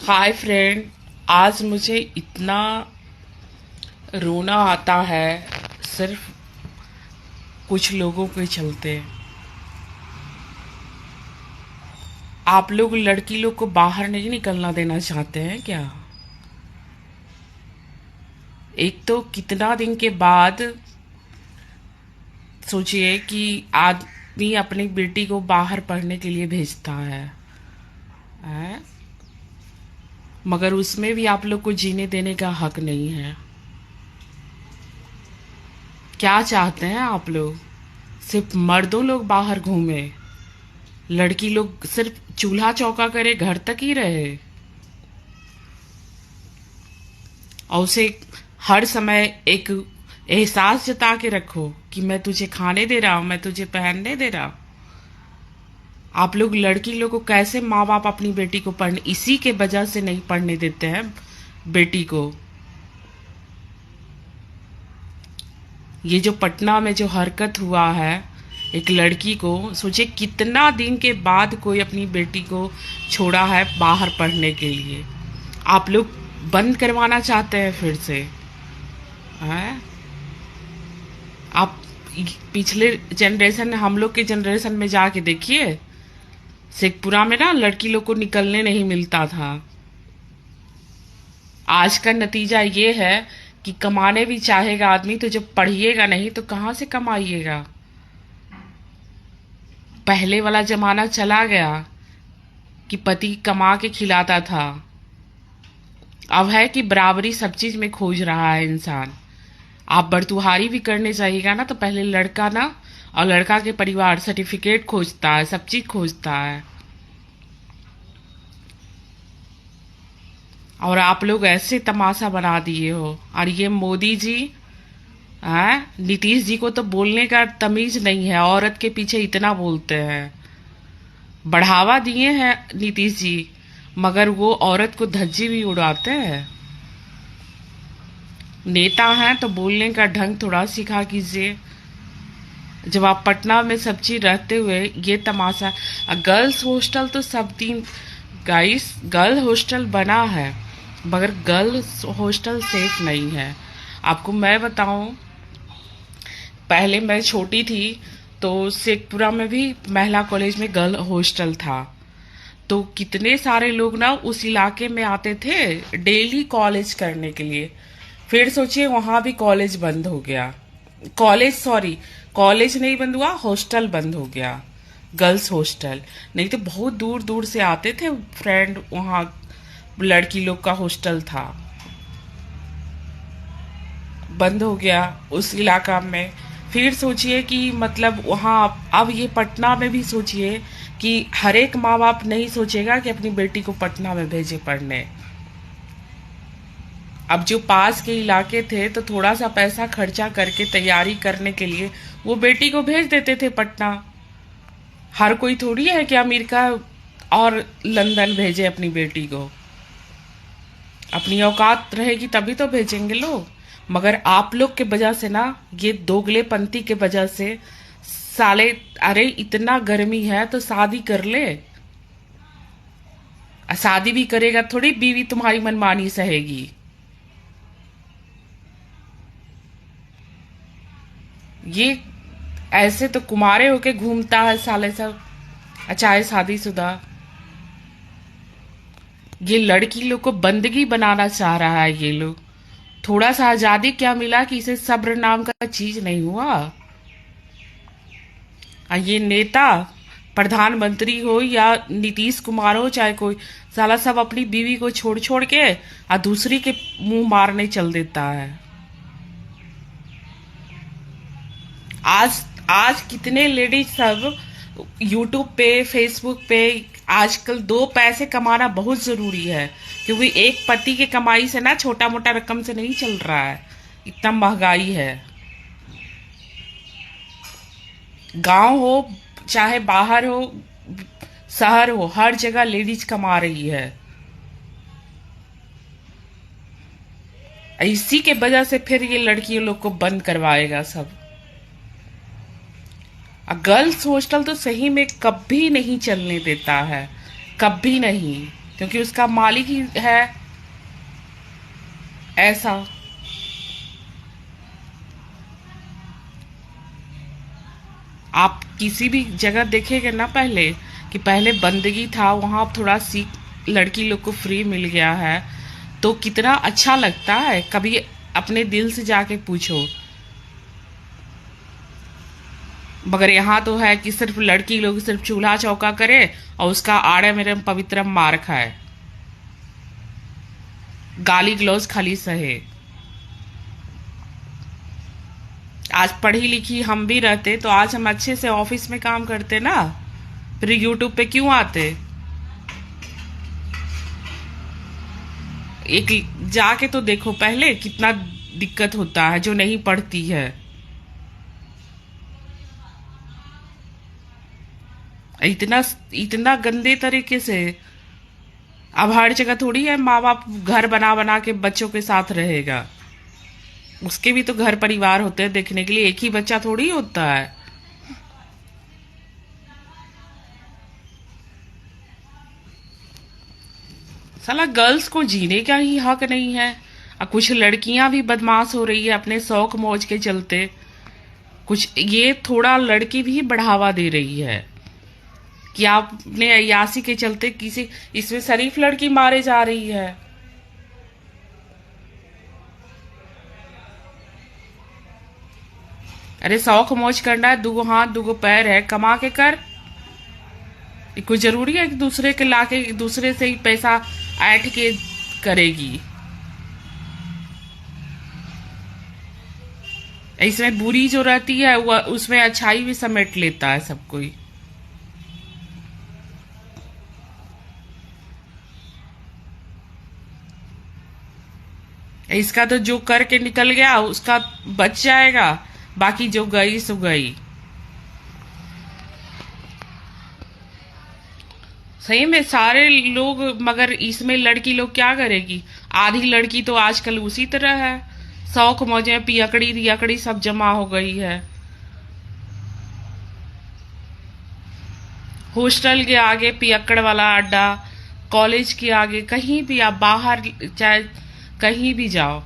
Hi friend. आज मुझे इतना रोना आता है सिर्फ कुछ लोगों के चलते। आप लोग लड़की लोग को बाहर नहीं निकलना देना चाहते हैं क्या? एक तो कितना दिन के बाद सोचिए कि आदमी अपनी बेटी को बाहर पढ़ने के लिए भेजता है, हैं? मगर उसमें भी आप लोग को जीने देने का हक नहीं है। क्या चाहते हैं आप लोग? सिर्फ मर्दों लोग बाहर घूमे, लड़की लोग सिर्फ चूल्हा चौका करे, घर तक ही रहे और उसे हर समय एक एहसास जता के रखो कि मैं तुझे खाने दे रहा हूं, मैं तुझे पहनने दे रहा हूं। आप लोग लड़की लोग को कैसे माँ बाप अपनी बेटी को पढ़ने, इसी के वजह से नहीं पढ़ने देते हैं बेटी को। ये जो पटना में जो हरकत हुआ है एक लड़की को, सोचे कितना दिन के बाद कोई अपनी बेटी को छोड़ा है बाहर पढ़ने के लिए। आप लोग बंद करवाना चाहते हैं फिर से, हैं? आप पिछले जनरेशन, हम लोग के जनरेशन में जाके देखिए, शेखपुरा में ना लड़की लोग को निकलने नहीं मिलता था। आज का नतीजा ये है कि कमाने भी चाहेगा आदमी तो जब पढ़िएगा नहीं तो कहाँ से कमाइएगा। पहले वाला जमाना चला गया कि पति कमा के खिलाता था। अब है कि बराबरी सब चीज में खोज रहा है इंसान। आप बरतुहारी भी करने जाइएगा ना तो पहले लड़का ना और लड़का के परिवार सर्टिफिकेट खोजता है, सब चीज खोजता है। और आप लोग ऐसे तमाशा बना दिए हो। और ये मोदी जी, हैं, नीतीश जी को तो बोलने का तमीज नहीं है, औरत के पीछे इतना बोलते हैं। बढ़ावा दिए हैं नीतीश जी, मगर वो औरत को धज्जी भी उड़ाते हैं। नेता हैं तो बोलने का ढंग थोड़ा सीखा कीजिए। जब आप पटना में सब चीज रहते हुए ये तमाशा। गर्ल्स हॉस्टल तो सब दिन, गाइस, गर्ल हॉस्टल बना है मगर गर्ल्स हॉस्टल सेफ नहीं है। आपको मैं बताऊं, पहले मैं छोटी थी तो शेखपुरा में भी महिला कॉलेज में गर्ल हॉस्टल था। तो कितने सारे लोग ना उस इलाके में आते थे डेली कॉलेज करने के लिए। फिर सोचिए वहां भी कॉलेज बंद हो गया। कॉलेज, सॉरी, कॉलेज नहीं बंद हुआ, हॉस्टल बंद हो गया, गर्ल्स हॉस्टल। नहीं तो बहुत दूर दूर से आते थे फ्रेंड, वहां लड़की लोग का हॉस्टल था, बंद हो गया उस इलाका में। फिर सोचिए कि मतलब वहां अब ये पटना में भी सोचिए कि हर एक माँ बाप नहीं सोचेगा कि अपनी बेटी को पटना में भेजे पढ़ने। अब जो पास के इलाके थे तो थोड़ा सा पैसा खर्चा करके तैयारी करने के लिए वो बेटी को भेज देते थे पटना। हर कोई थोड़ी है कि अमेरिका और लंदन भेजे अपनी बेटी को। अपनी औकात रहेगी तभी तो भेजेंगे लोग। मगर आप लोग के वजह से ना, ये दोगलेपंथी के वजह से साले, अरे इतना गर्मी है तो शादी कर ले। शादी भी करेगा थोड़ी बीवी तुम्हारी मनमानी सहेगी। ये ऐसे तो कुमारे होके घूमता है साले सब, चाहे शादीशुदा। ये लड़की लोग को बंदगी बनाना चाह रहा है ये लोग। थोड़ा सा आजादी क्या मिला कि इसे सब्र नाम का चीज नहीं हुआ। ये नेता, प्रधानमंत्री हो या नीतीश कुमार हो चाहे कोई, साला सब अपनी बीवी को छोड़ छोड़ के और दूसरी के मुंह मारने चल देता है। आज आज कितने लेडीज सब यूट्यूब पे, फेसबुक पे, आजकल दो पैसे कमाना बहुत जरूरी है क्योंकि एक पति के कमाई से ना छोटा मोटा रकम से नहीं चल रहा है, इतना महंगाई है। गांव हो चाहे बाहर हो, शहर हो, हर जगह लेडीज कमा रही है। इसी के वजह से फिर ये लड़कियों लोग को बंद करवाएगा सब। गर्ल्स हॉस्टल तो सही में कभी नहीं चलने देता है, कभी नहीं। क्योंकि उसका मालिक ही है ऐसा। आप किसी भी जगह देखेंगे ना पहले, कि पहले बंदगी था, वहां थोड़ा सीख लड़की लोग को फ्री मिल गया है, तो कितना अच्छा लगता है। कभी अपने दिल से जाके पूछो। मगर यहाँ तो है कि सिर्फ लड़की लोग सिर्फ चूल्हा चौका करे और उसका आड़े मेरे पवित्रम मार खाए, गाली ग्लोज खाली सहे। आज पढ़ी लिखी हम भी रहते तो आज हम अच्छे से ऑफिस में काम करते ना, फिर यूट्यूब पे क्यों आते। एक जाके तो देखो पहले कितना दिक्कत होता है जो नहीं पढ़ती है। इतना इतना गंदे तरीके से। अब हर जगह थोड़ी है माँ बाप घर बना बना के बच्चों के साथ रहेगा, उसके भी तो घर परिवार होते हैं देखने के लिए, एक ही बच्चा थोड़ी होता है। साला गर्ल्स को जीने का ही हक नहीं है। और कुछ लड़कियां भी बदमाश हो रही है अपने शौक मौज के चलते। कुछ ये थोड़ा लड़की भी बढ़ावा दे रही है कि आपने अयासी के चलते किसी, इसमें शरीफ लड़की मारे जा रही है। अरे शौक मौज करना है, दूगो हाथ दूगो पैर है, कमा के कर। ये कोई जरूरी है कि दूसरे के लाके दूसरे से ही पैसा ऐंठ के करेगी। इसमें बुरी जो रहती है वो उसमें अच्छाई भी समेट लेता है सब कोई। इसका तो जो करके निकल गया उसका बच जाएगा, बाकी जो गई सो गई। सही में सारे लोग, मगर इसमें लड़की लोग क्या करेगी। आधी लड़की तो आजकल उसी तरह है, शौक मौजे पियकड़ी रियकड़ी सब जमा हो गई है। हॉस्टल के आगे पियक्कड़ वाला अड्डा, कॉलेज के आगे कहीं भी आप बाहर चाहे कहीं भी जाओ,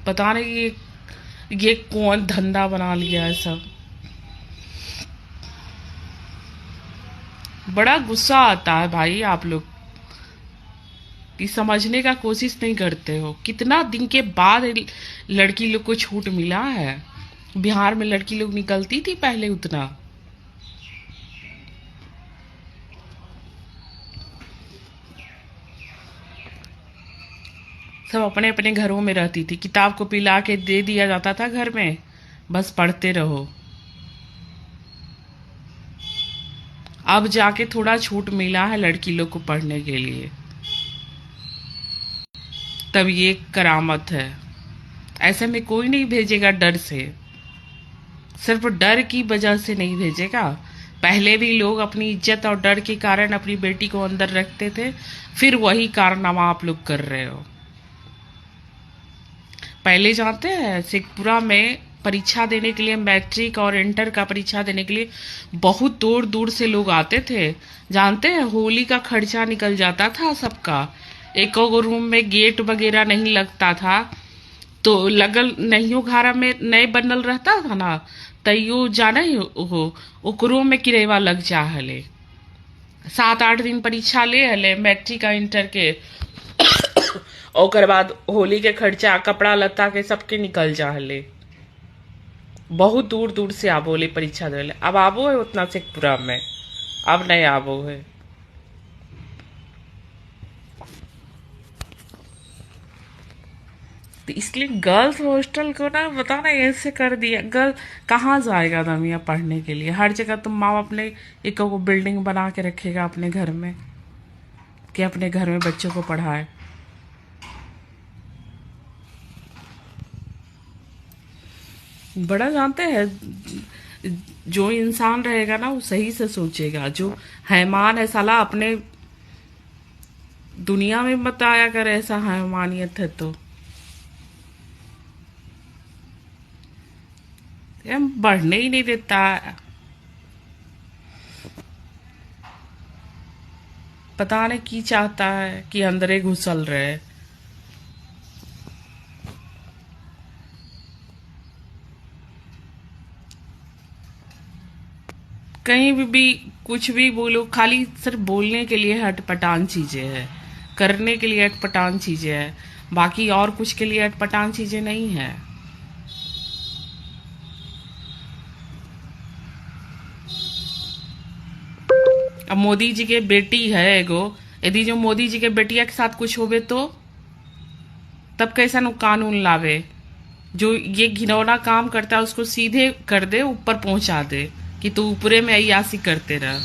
पता नहीं ये कौन धंधा बना लिया है सब। बड़ा गुस्सा आता है भाई, आप लोग कि समझने का कोशिश नहीं करते हो। कितना दिन के बाद लड़की लोग को छूट मिला है। बिहार में लड़की लोग निकलती थी पहले उतना। सब अपने अपने घरों में रहती थी, किताब को पिला के दे दिया जाता था घर में, बस पढ़ते रहो। अब जाके थोड़ा छूट मिला है लड़की लोग को पढ़ने के लिए, तब ये करामत है। ऐसे में कोई नहीं भेजेगा डर से, सिर्फ डर की वजह से नहीं भेजेगा। पहले भी लोग अपनी इज्जत और डर के कारण अपनी बेटी को अंदर रखते थे, फिर वही कारनामा आप लोग कर रहे हो। पहले जानते हैं शेखपुरा में परीक्षा देने के लिए, मैट्रिक और इंटर का परीक्षा देने के लिए बहुत दूर दूर से लोग आते थे। जानते हैं होली का खर्चा निकल जाता था सबका। एक रूम में गेट वगैरह नहीं लगता था, तो लगल नहियो घारा में नए बनल रहता था ना, तैयो जाना ही हो ओकरो में किरेवा लग जा हले। 7-8 दिन परीक्षा ले हले मैट्रिक का इंटर के, ओकर बाद होली के खर्चा कपड़ा लत्ता के सबके निकल जा हले। बहुत दूर दूर से आबो ले परीक्षा दे। अब आबो है उतना शेखपुरा में, अब नहीं आबो है। तो इसलिए गर्ल्स हॉस्टल को ना बता ना ऐसे कर दिया। गर्ल कहाँ जाएगा दमिया पढ़ने के लिए। हर जगह तुम माँ अपने एक को बिल्डिंग बना के रखेगा अपने घर में, कि अपने घर में बच्चों को पढ़ाए। बड़ा जानते हैं, जो इंसान रहेगा ना वो सही से सोचेगा। जो हैमान है साला अपने दुनिया में मत आया कर, ऐसा हैमानियत है तो बढ़ने ही नहीं देता। पता नहीं की चाहता है कि अंदरे घुसल रहे। कहीं भी कुछ भी बोलो, खाली सिर्फ बोलने के लिए अटपटान चीजें है, करने के लिए अटपटान चीजें है, बाकी और कुछ के लिए अटपटान चीजें नहीं है। अब मोदी जी के बेटी है एगो, यदि जो मोदी जी के बेटिया के साथ कुछ होवे तो तब कैसा नु कानून लावे? जो ये घिनौना काम करता है उसको सीधे कर दे, ऊपर पहुंचा दे कि तू ऊपरे में अयासी करते रह।